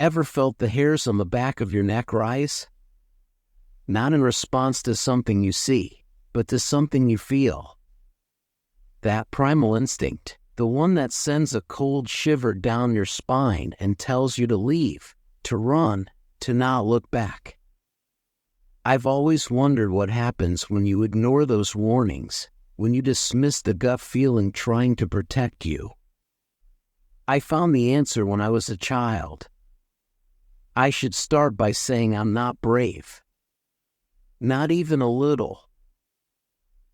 Ever felt the hairs on the back of your neck rise? Not in response to something you see, but to something you feel. That primal instinct, the one that sends a cold shiver down your spine and tells you to leave, to run, to not look back. I've always wondered what happens when you ignore those warnings, when you dismiss the gut feeling trying to protect you. I found the answer when I was a child. I should start by saying I'm not brave. Not even a little.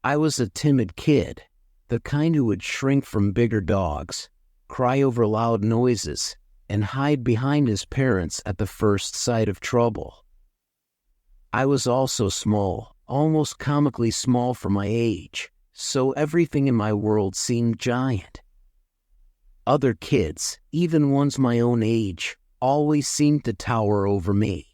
I was a timid kid, the kind who would shrink from bigger dogs, cry over loud noises, and hide behind his parents at the first sight of trouble. I was also small, almost comically small for my age, so everything in my world seemed giant. Other kids, even ones my own age, always seemed to tower over me.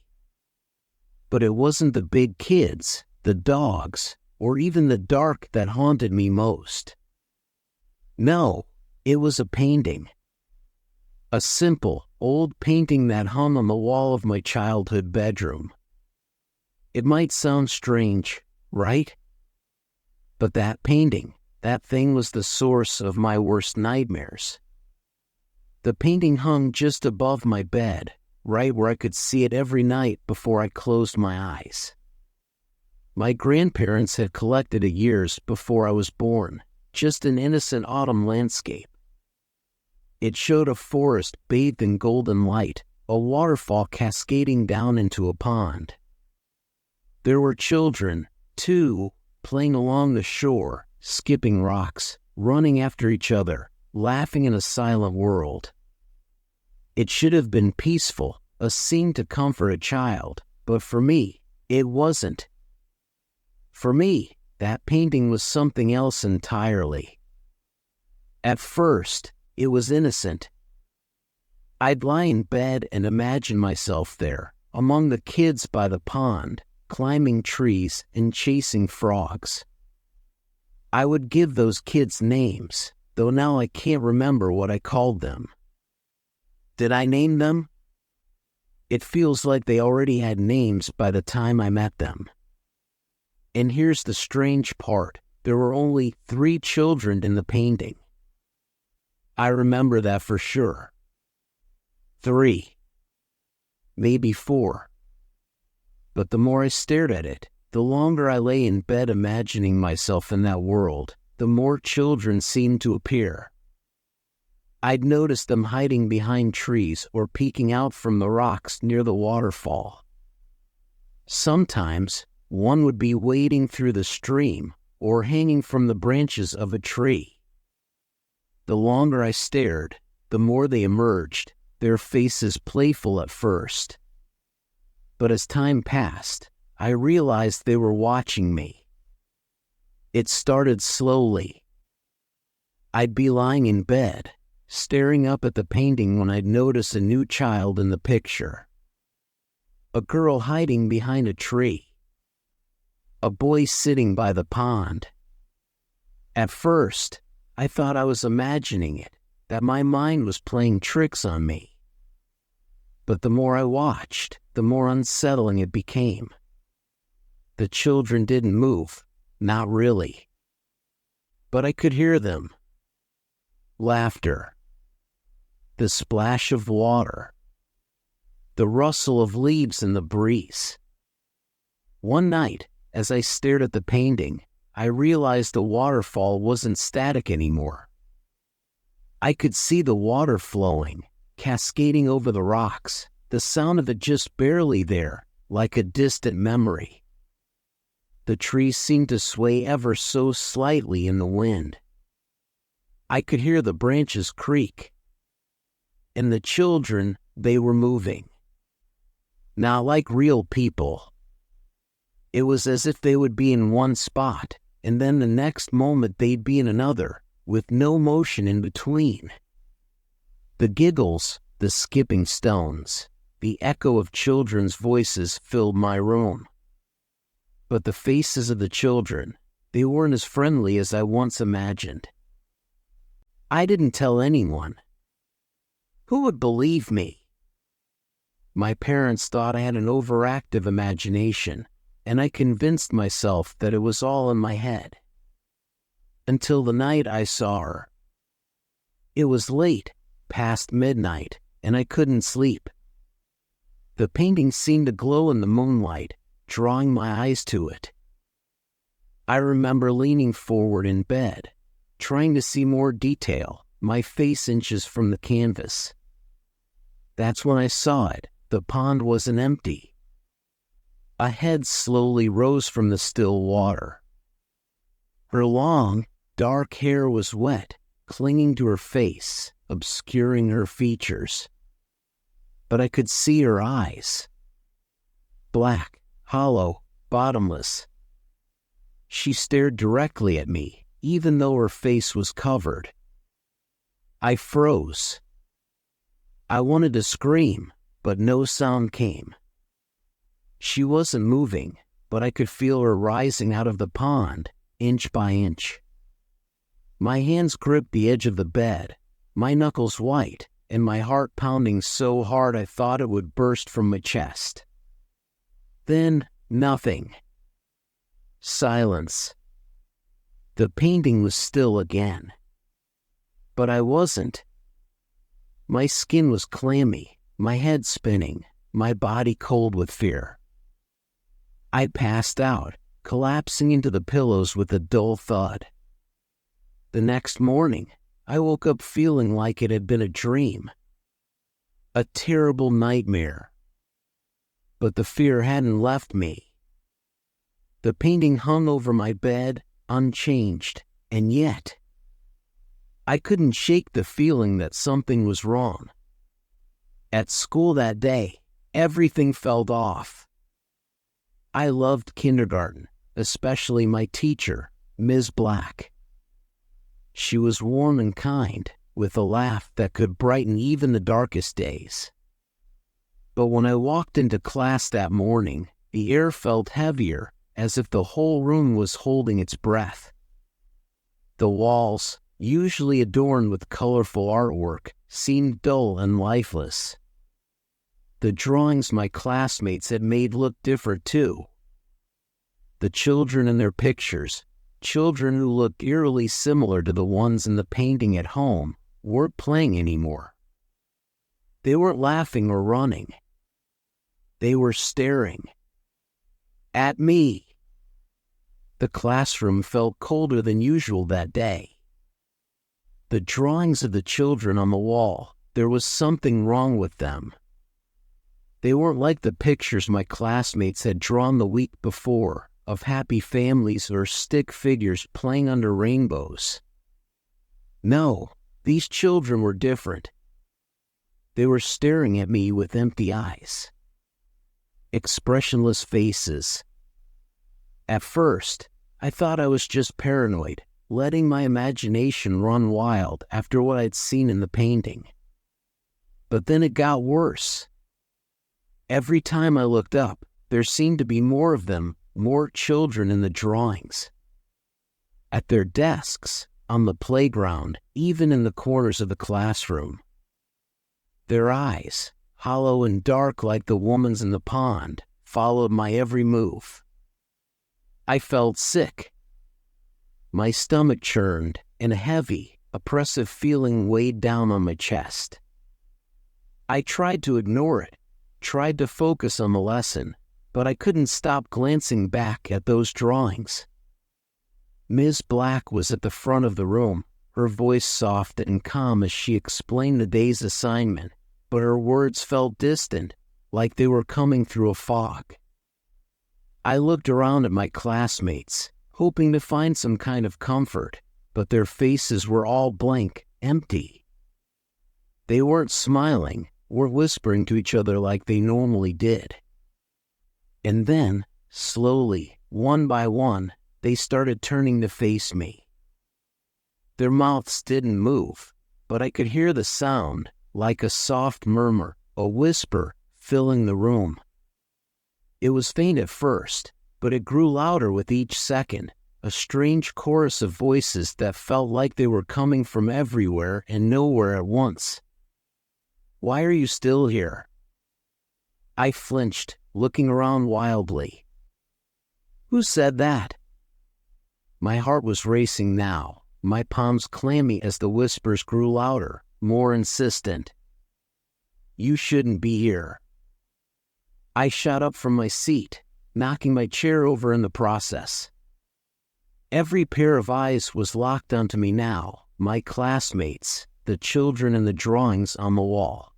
But it wasn't the big kids, the dogs, or even the dark that haunted me most. No, it was a painting. A simple, old painting that hung on the wall of my childhood bedroom. It might sound strange, right? But that painting, that thing was the source of my worst nightmares. The painting hung just above my bed, right where I could see it every night before I closed my eyes. My grandparents had collected it years before I was born, just an innocent autumn landscape. It showed a forest bathed in golden light, a waterfall cascading down into a pond. There were children, too, playing along the shore, skipping rocks, running after each other, laughing in a silent world. It should have been peaceful, a scene to comfort a child, but for me, it wasn't. For me, that painting was something else entirely. At first, it was innocent. I'd lie in bed and imagine myself there, among the kids by the pond, climbing trees and chasing frogs. I would give those kids names, though now I can't remember what I called them. Did I name them? It feels like they already had names by the time I met them. And here's the strange part. There were only 3 children in the painting. I remember that for sure. 3. Maybe 4. But the more I stared at it, the longer I lay in bed imagining myself in that world, the more children seemed to appear. I'd noticed them hiding behind trees or peeking out from the rocks near the waterfall. Sometimes, one would be wading through the stream or hanging from the branches of a tree. The longer I stared, the more they emerged, their faces playful at first. But as time passed, I realized they were watching me. It started slowly. I'd be lying in bed, staring up at the painting when I'd notice a new child in the picture. A girl hiding behind a tree. A boy sitting by the pond. At first, I thought I was imagining it, that my mind was playing tricks on me. But the more I watched, the more unsettling it became. The children didn't move, not really. But I could hear them. Laughter. The splash of water. The rustle of leaves in the breeze. One night, as I stared at the painting, I realized the waterfall wasn't static anymore. I could see the water flowing, cascading over the rocks, the sound of it just barely there, like a distant memory. The trees seemed to sway ever so slightly in the wind. I could hear the branches creak. And the children, they were moving. Not like real people. It was as if they would be in one spot, and then the next moment they'd be in another, with no motion in between. The giggles, the skipping stones, the echo of children's voices filled my room. But the faces of the children, they weren't as friendly as I once imagined. I didn't tell anyone. Who would believe me? My parents thought I had an overactive imagination, and I convinced myself that it was all in my head. Until the night I saw her. It was late, past midnight, and I couldn't sleep. The painting seemed to glow in the moonlight, drawing my eyes to it. I remember leaning forward in bed, trying to see more detail, my face inches from the canvas. That's when I saw it. The pond wasn't empty. A head slowly rose from the still water. Her long, dark hair was wet, clinging to her face, obscuring her features. But I could see her eyes. Black, hollow, bottomless. She stared directly at me, even though her face was covered. I froze. I wanted to scream, but no sound came. She wasn't moving, but I could feel her rising out of the pond, inch by inch. My hands gripped the edge of the bed, my knuckles white, and my heart pounding so hard I thought it would burst from my chest. Then, nothing. Silence. The painting was still again. But I wasn't. My skin was clammy, my head spinning, my body cold with fear. I passed out, collapsing into the pillows with a dull thud. The next morning, I woke up feeling like it had been a dream. A terrible nightmare. But the fear hadn't left me. The painting hung over my bed, unchanged, and yet I couldn't shake the feeling that something was wrong. At school that day, everything felt off. I loved kindergarten, especially my teacher, Ms. Black. She was warm and kind, with a laugh that could brighten even the darkest days. But when I walked into class that morning, the air felt heavier, as if the whole room was holding its breath. The walls, usually adorned with colorful artwork, seemed dull and lifeless. The drawings my classmates had made looked different too. The children in their pictures, children who looked eerily similar to the ones in the painting at home, weren't playing anymore. They weren't laughing or running. They were staring. At me. The classroom felt colder than usual that day. The drawings of the children on the wall, there was something wrong with them. They weren't like the pictures my classmates had drawn the week before, of happy families or stick figures playing under rainbows. No, these children were different. They were staring at me with empty eyes. Expressionless faces. At first, I thought I was just paranoid, letting my imagination run wild after what I'd seen in the painting. But then it got worse. Every time I looked up, there seemed to be more of them, more children in the drawings. At their desks, on the playground, even in the corners of the classroom. Their eyes, hollow and dark like the woman's in the pond, followed my every move. I felt sick. My stomach churned, and a heavy, oppressive feeling weighed down on my chest. I tried to ignore it, tried to focus on the lesson, but I couldn't stop glancing back at those drawings. Ms. Black was at the front of the room, her voice soft and calm as she explained the day's assignment, but her words felt distant, like they were coming through a fog. I looked around at my classmates, hoping to find some kind of comfort, but their faces were all blank, empty. They weren't smiling or whispering to each other like they normally did. And then, slowly, one by one, they started turning to face me. Their mouths didn't move, but I could hear the sound, like a soft murmur, a whisper, filling the room. It was faint at first, but it grew louder with each second, a strange chorus of voices that felt like they were coming from everywhere and nowhere at once. "Why are you still here? I flinched, looking around wildly. Who said that? My heart was racing now, my palms clammy as the whispers grew louder, more insistent. You shouldn't be here. I shot up from my seat, knocking my chair over in the process. Every pair of eyes was locked onto me now, my classmates, the children and the drawings on the wall.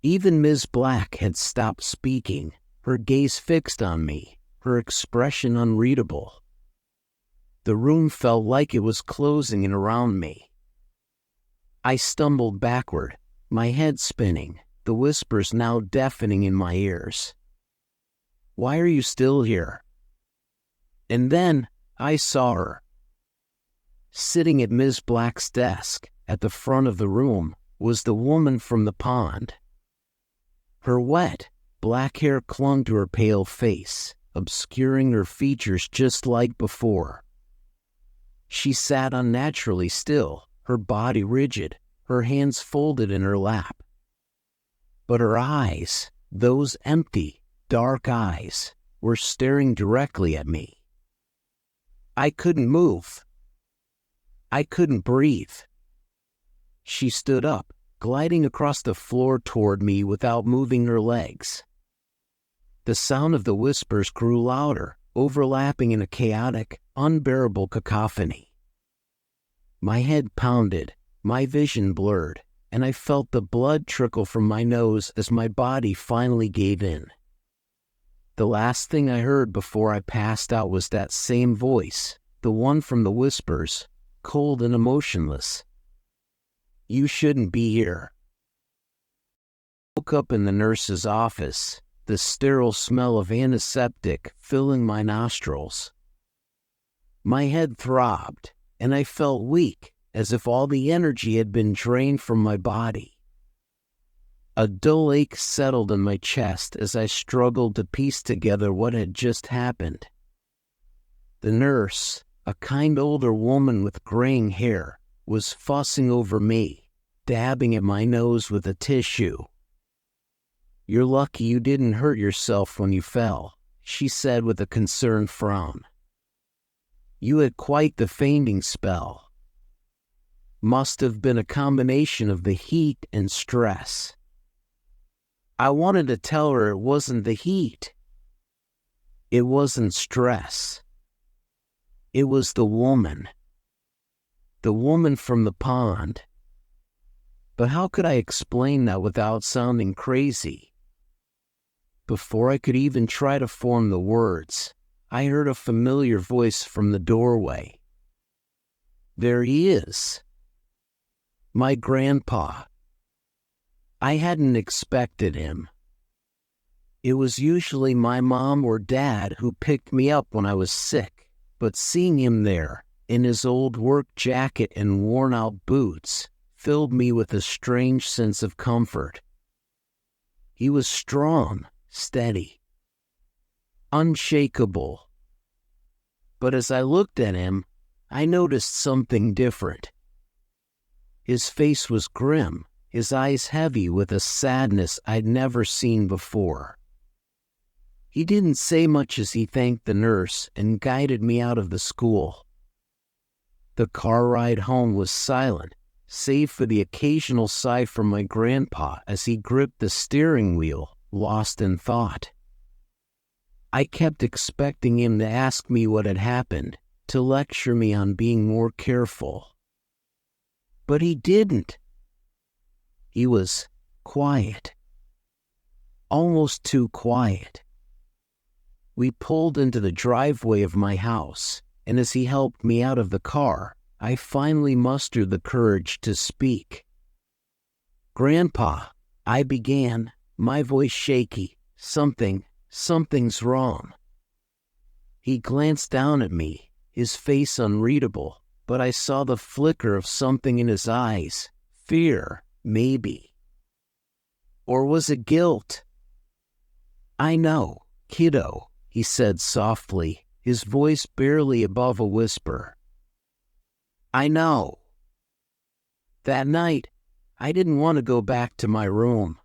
Even Ms. Black had stopped speaking, her gaze fixed on me, her expression unreadable. The room felt like it was closing in around me. I stumbled backward, my head spinning, the whispers now deafening in my ears. Why are you still here? And then I saw her. Sitting at Ms. Black's desk, at the front of the room, was the woman from the pond. Her wet, black hair clung to her pale face, obscuring her features just like before. She sat unnaturally still, her body rigid, her hands folded in her lap. But her eyes, those empty, dark eyes, were staring directly at me. I couldn't move. I couldn't breathe. She stood up, gliding across the floor toward me without moving her legs. The sound of the whispers grew louder, overlapping in a chaotic, unbearable cacophony. My head pounded, my vision blurred, and I felt the blood trickle from my nose as my body finally gave in. The last thing I heard before I passed out was that same voice, the one from the whispers, cold and emotionless. You shouldn't be here. I woke up in the nurse's office, the sterile smell of antiseptic filling my nostrils. My head throbbed, and I felt weak, as if all the energy had been drained from my body. A dull ache settled in my chest as I struggled to piece together what had just happened. The nurse, a kind older woman with graying hair, was fussing over me, dabbing at my nose with a tissue. You're lucky you didn't hurt yourself when you fell, she said with a concerned frown. You had quite the fainting spell. Must have been a combination of the heat and stress. I wanted to tell her it wasn't the heat. It wasn't stress. It was the woman. The woman from the pond. But how could I explain that without sounding crazy? Before I could even try to form the words, I heard a familiar voice from the doorway. There he is. My grandpa. I hadn't expected him. It was usually my mom or dad who picked me up when I was sick, but seeing him there, in his old work jacket and worn-out boots, filled me with a strange sense of comfort. He was strong, steady, unshakable. But as I looked at him, I noticed something different. His face was grim, his eyes heavy with a sadness I'd never seen before. He didn't say much as he thanked the nurse and guided me out of the school. The car ride home was silent, save for the occasional sigh from my grandpa as he gripped the steering wheel, lost in thought. I kept expecting him to ask me what had happened, to lecture me on being more careful. But he didn't. He was quiet. Almost too quiet. We pulled into the driveway of my house, and as he helped me out of the car, I finally mustered the courage to speak. Grandpa, I began, my voice shaky. Something's wrong. He glanced down at me, his face unreadable, but I saw the flicker of something in his eyes. Fear, maybe. Or was it guilt? I know, kiddo, he said softly, his voice barely above a whisper. I know. That night, I didn't want to go back to my room.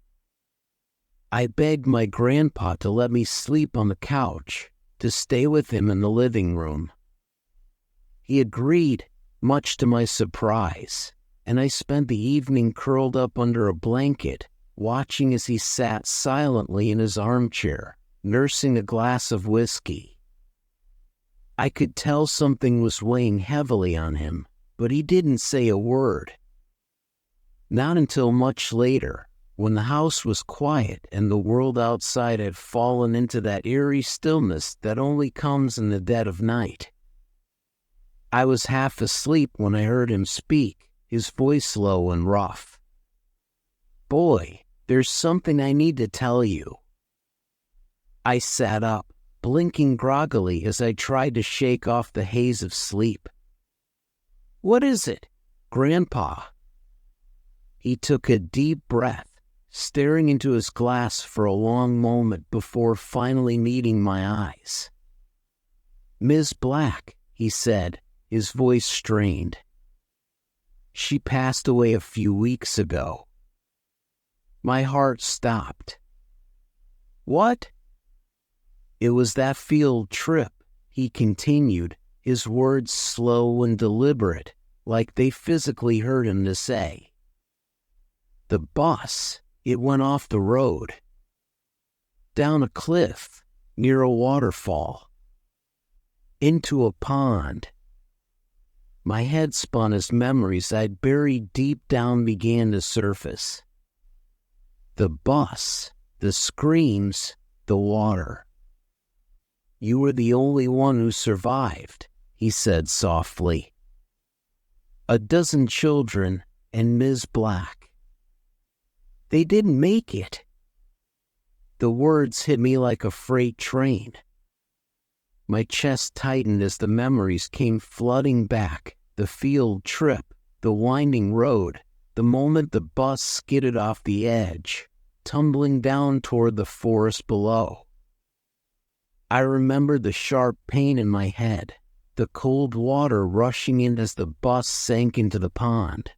I begged my grandpa to let me sleep on the couch, to stay with him in the living room. He agreed, much to my surprise, and I spent the evening curled up under a blanket, watching as he sat silently in his armchair, nursing a glass of whiskey. I could tell something was weighing heavily on him, but he didn't say a word. Not until much later, when the house was quiet and the world outside had fallen into that eerie stillness that only comes in the dead of night. I was half asleep when I heard him speak, his voice low and rough. "Boy, there's something I need to tell you." I sat up, blinking groggily as I tried to shake off the haze of sleep. "What is it, Grandpa?" He took a deep breath, staring into his glass for a long moment before finally meeting my eyes. "Ms. Black," he said, his voice strained. "She passed away a few weeks ago." My heart stopped. "What?" "It was that field trip," he continued, his words slow and deliberate, like they physically hurt him to say. "The bus, it went off the road. Down a cliff, near a waterfall. Into a pond." My head spun as memories I'd buried deep down began to surface. The bus, the screams, the water. "You were the only one who survived," he said softly. "A dozen children and Ms. Black. They didn't make it." The words hit me like a freight train. My chest tightened as the memories came flooding back, the field trip, the winding road, the moment the bus skidded off the edge, tumbling down toward the forest below. I remembered the sharp pain in my head, the cold water rushing in as the bus sank into the pond.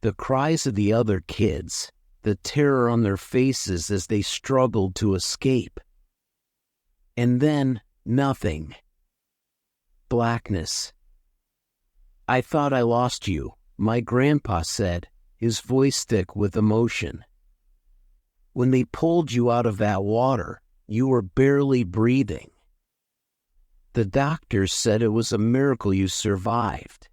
The cries of the other kids, the terror on their faces as they struggled to escape. And then, nothing. Blackness. "I thought I lost you," my grandpa said, his voice thick with emotion. "When they pulled you out of that water, you were barely breathing. The doctors said it was a miracle you survived."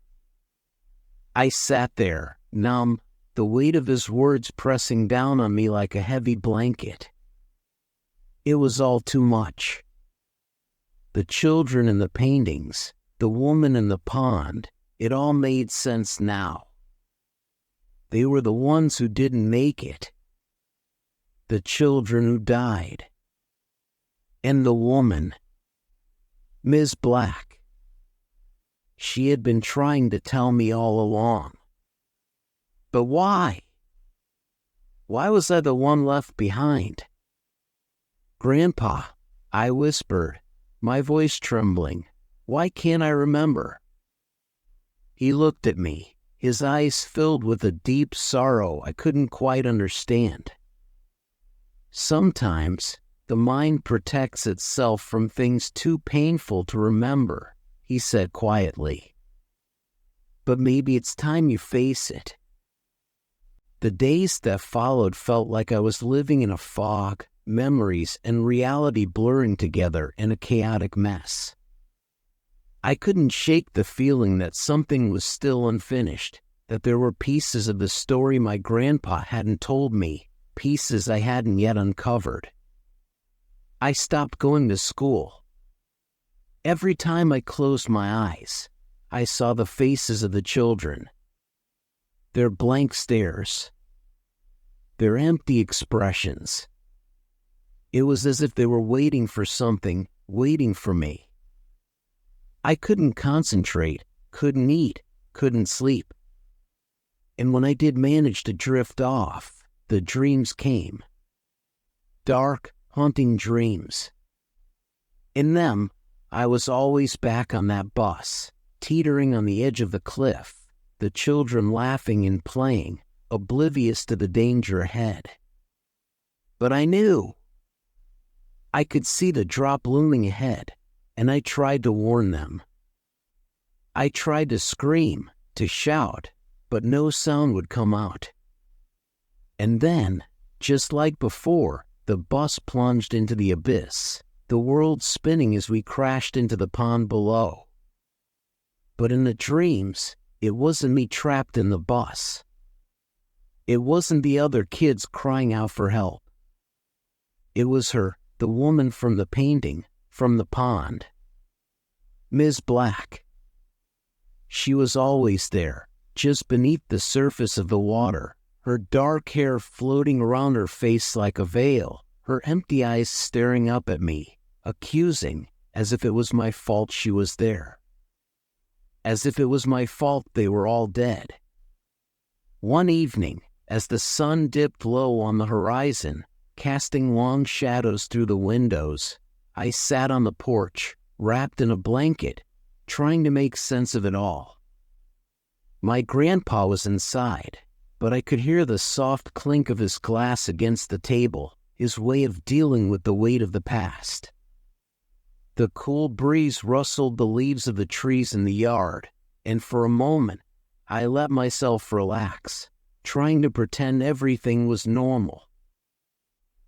I sat there, numb, the weight of his words pressing down on me like a heavy blanket. It was all too much. The children and the paintings, the woman in the pond, it all made sense now. They were the ones who didn't make it. The children who died. And the woman, Ms. Black. She had been trying to tell me all along. But why? Why was I the one left behind? "Grandpa," I whispered, my voice trembling, "why can't I remember?" He looked at me, his eyes filled with a deep sorrow I couldn't quite understand. "Sometimes the mind protects itself from things too painful to remember," he said quietly. "But maybe it's time you face it." The days that followed felt like I was living in a fog, memories and reality blurring together in a chaotic mess. I couldn't shake the feeling that something was still unfinished, that there were pieces of the story my grandpa hadn't told me, pieces I hadn't yet uncovered. I stopped going to school. Every time I closed my eyes, I saw the faces of the children. Their blank stares. Their empty expressions. It was as if they were waiting for something, waiting for me. I couldn't concentrate, couldn't eat, couldn't sleep. And when I did manage to drift off, the dreams came. Dark, haunting dreams. In them, I was always back on that bus, teetering on the edge of the cliff, the children laughing and playing, oblivious to the danger ahead. But I knew. I could see the drop looming ahead, and I tried to warn them. I tried to scream, to shout, but no sound would come out. And then, just like before, the bus plunged into the abyss, the world spinning as we crashed into the pond below. But in the dreams, it wasn't me trapped in the bus. It wasn't the other kids crying out for help. It was her, the woman from the painting, from the pond. Ms. Black. She was always there, just beneath the surface of the water, her dark hair floating around her face like a veil, her empty eyes staring up at me, accusing, as if it was my fault she was there. As if it was my fault they were all dead. One evening, as the sun dipped low on the horizon, casting long shadows through the windows, I sat on the porch, wrapped in a blanket, trying to make sense of it all. My grandpa was inside, but I could hear the soft clink of his glass against the table, his way of dealing with the weight of the past. The cool breeze rustled the leaves of the trees in the yard, and for a moment, I let myself relax, trying to pretend everything was normal.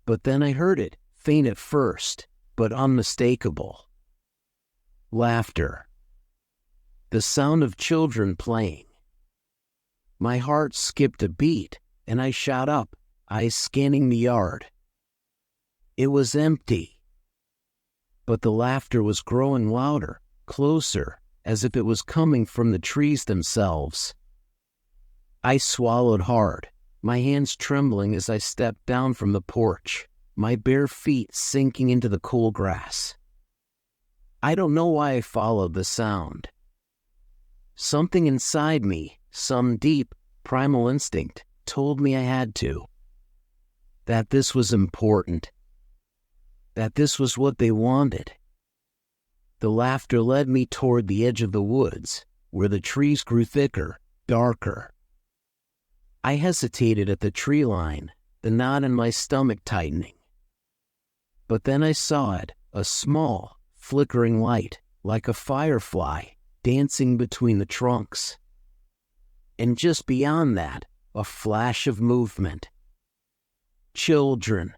But then I heard it, faint at first, but unmistakable. Laughter. The sound of children playing. My heart skipped a beat, and I shot up, eyes scanning the yard. It was empty. But the laughter was growing louder, closer, as if it was coming from the trees themselves. I swallowed hard, my hands trembling as I stepped down from the porch, my bare feet sinking into the cool grass. I don't know why I followed the sound. Something inside me, some deep, primal instinct, told me I had to. That this was important. That this was what they wanted. The laughter led me toward the edge of the woods, where the trees grew thicker, darker. I hesitated at the tree line, the knot in my stomach tightening. But then I saw it, a small, flickering light, like a firefly, dancing between the trunks. And just beyond that, a flash of movement. Children.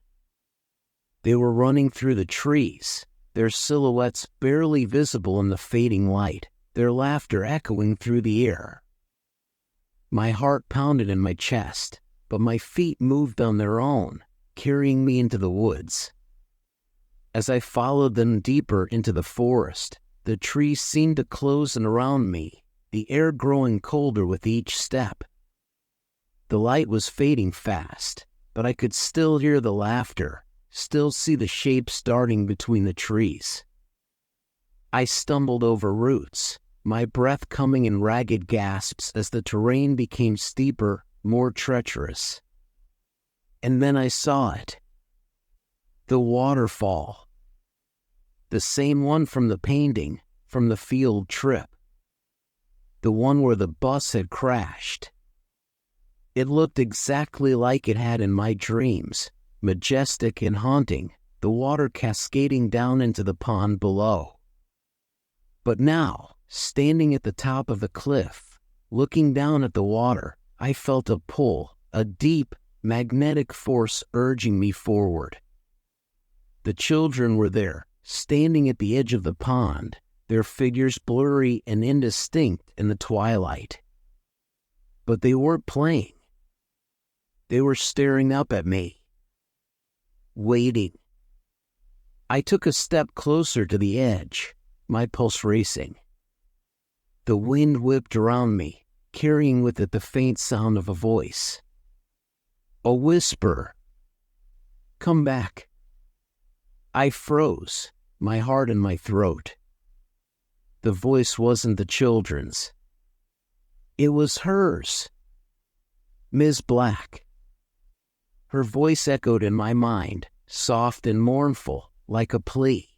They were running through the trees, their silhouettes barely visible in the fading light, their laughter echoing through the air. My heart pounded in my chest, but my feet moved on their own, carrying me into the woods. As I followed them deeper into the forest, the trees seemed to close in around me, the air growing colder with each step. The light was fading fast, but I could still hear the laughter, still see the shapes darting between the trees. I stumbled over roots, my breath coming in ragged gasps as the terrain became steeper, more treacherous. And then I saw it. The waterfall. The same one from the painting, from the field trip. The one where the bus had crashed. It looked exactly like it had in my dreams, majestic and haunting, the water cascading down into the pond below. But now, standing at the top of the cliff, looking down at the water, I felt a pull, a deep, magnetic force urging me forward. The children were there, standing at the edge of the pond, their figures blurry and indistinct in the twilight. But they weren't playing. They were staring up at me. Waiting. I took a step closer to the edge, my pulse racing. The wind whipped around me, carrying with it the faint sound of a voice. A whisper. Come back. I froze, my heart in my throat. The voice wasn't the children's. It was hers. Ms. Black. Her voice echoed in my mind, soft and mournful, like a plea.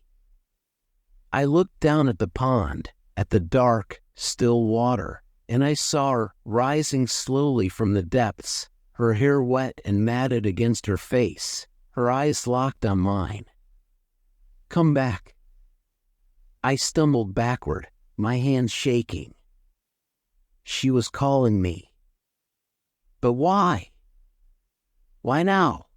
I looked down at the pond, at the dark, still water, and I saw her rising slowly from the depths, her hair wet and matted against her face, her eyes locked on mine. "Come back." I stumbled backward, my hands shaking. She was calling me. But why? Why now?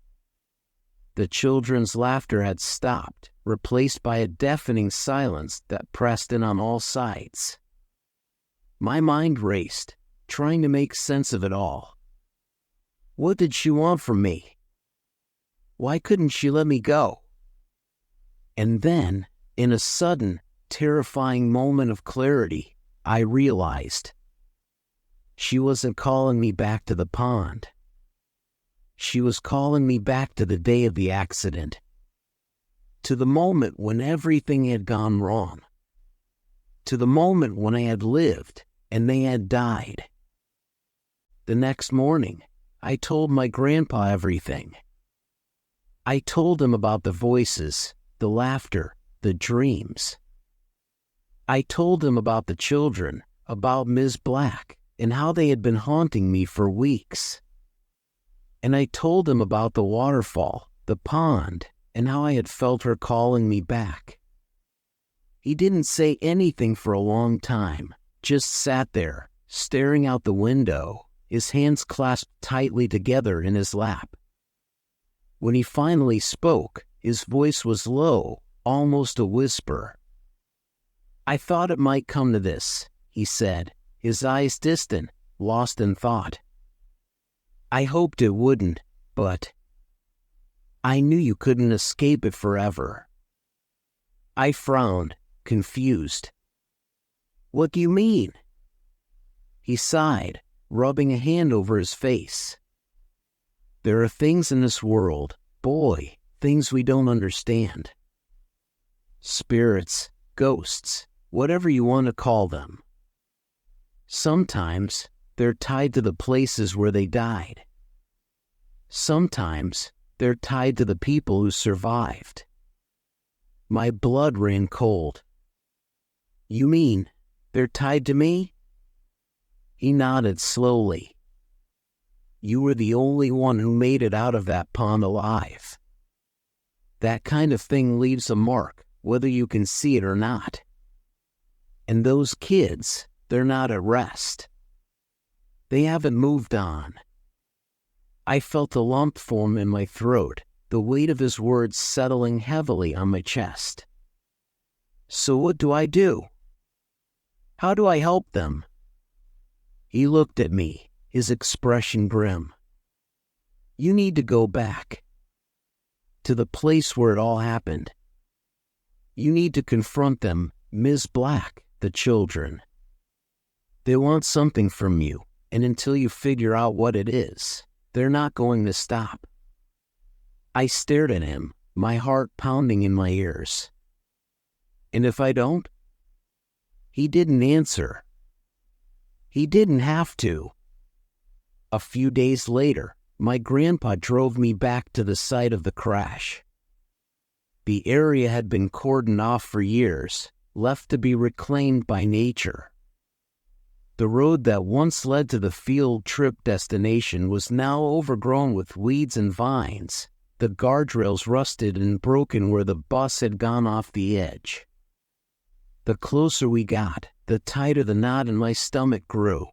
The children's laughter had stopped, replaced by a deafening silence that pressed in on all sides. My mind raced, trying to make sense of it all. What did she want from me? Why couldn't she let me go? And then, in a sudden, terrifying moment of clarity, I realized. She wasn't calling me back to the pond. She was calling me back to the day of the accident. To the moment when everything had gone wrong. To the moment when I had lived and they had died. The next morning, I told my grandpa everything. I told him about the voices, the laughter, the dreams. I told him about the children, about Ms. Black, and how they had been haunting me for weeks. And I told him about the waterfall, the pond, and how I had felt her calling me back. He didn't say anything for a long time, just sat there, staring out the window, his hands clasped tightly together in his lap. When he finally spoke, his voice was low, almost a whisper. "I thought it might come to this," he said, his eyes distant, lost in thought. "I hoped it wouldn't, but I knew you couldn't escape it forever." I frowned, confused. "What do you mean?" He sighed, rubbing a hand over his face. "There are things in this world, boy, things we don't understand. Spirits, ghosts, whatever you want to call them. Sometimes they're tied to the places where they died. Sometimes they're tied to the people who survived." My blood ran cold. "You mean they're tied to me?" He nodded slowly. "You were the only one who made it out of that pond alive. That kind of thing leaves a mark, whether you can see it or not. And those kids, they're not at rest. They haven't moved on." I felt a lump form in my throat, the weight of his words settling heavily on my chest. "So what do I do? How do I help them?" He looked at me, his expression grim. "You need to go back. To the place where it all happened. You need to confront them, Ms. Black, the children. They want something from you, and until you figure out what it is, they're not going to stop." I stared at him, my heart pounding in my ears. "And if I don't?" He didn't answer. He didn't have to. A few days later, my grandpa drove me back to the site of the crash. The area had been cordoned off for years, left to be reclaimed by nature. The road that once led to the field trip destination was now overgrown with weeds and vines, the guardrails rusted and broken where the bus had gone off the edge. The closer we got, the tighter the knot in my stomach grew.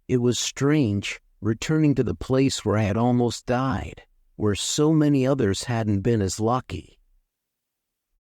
It was strange, returning to the place where I had almost died, where so many others hadn't been as lucky.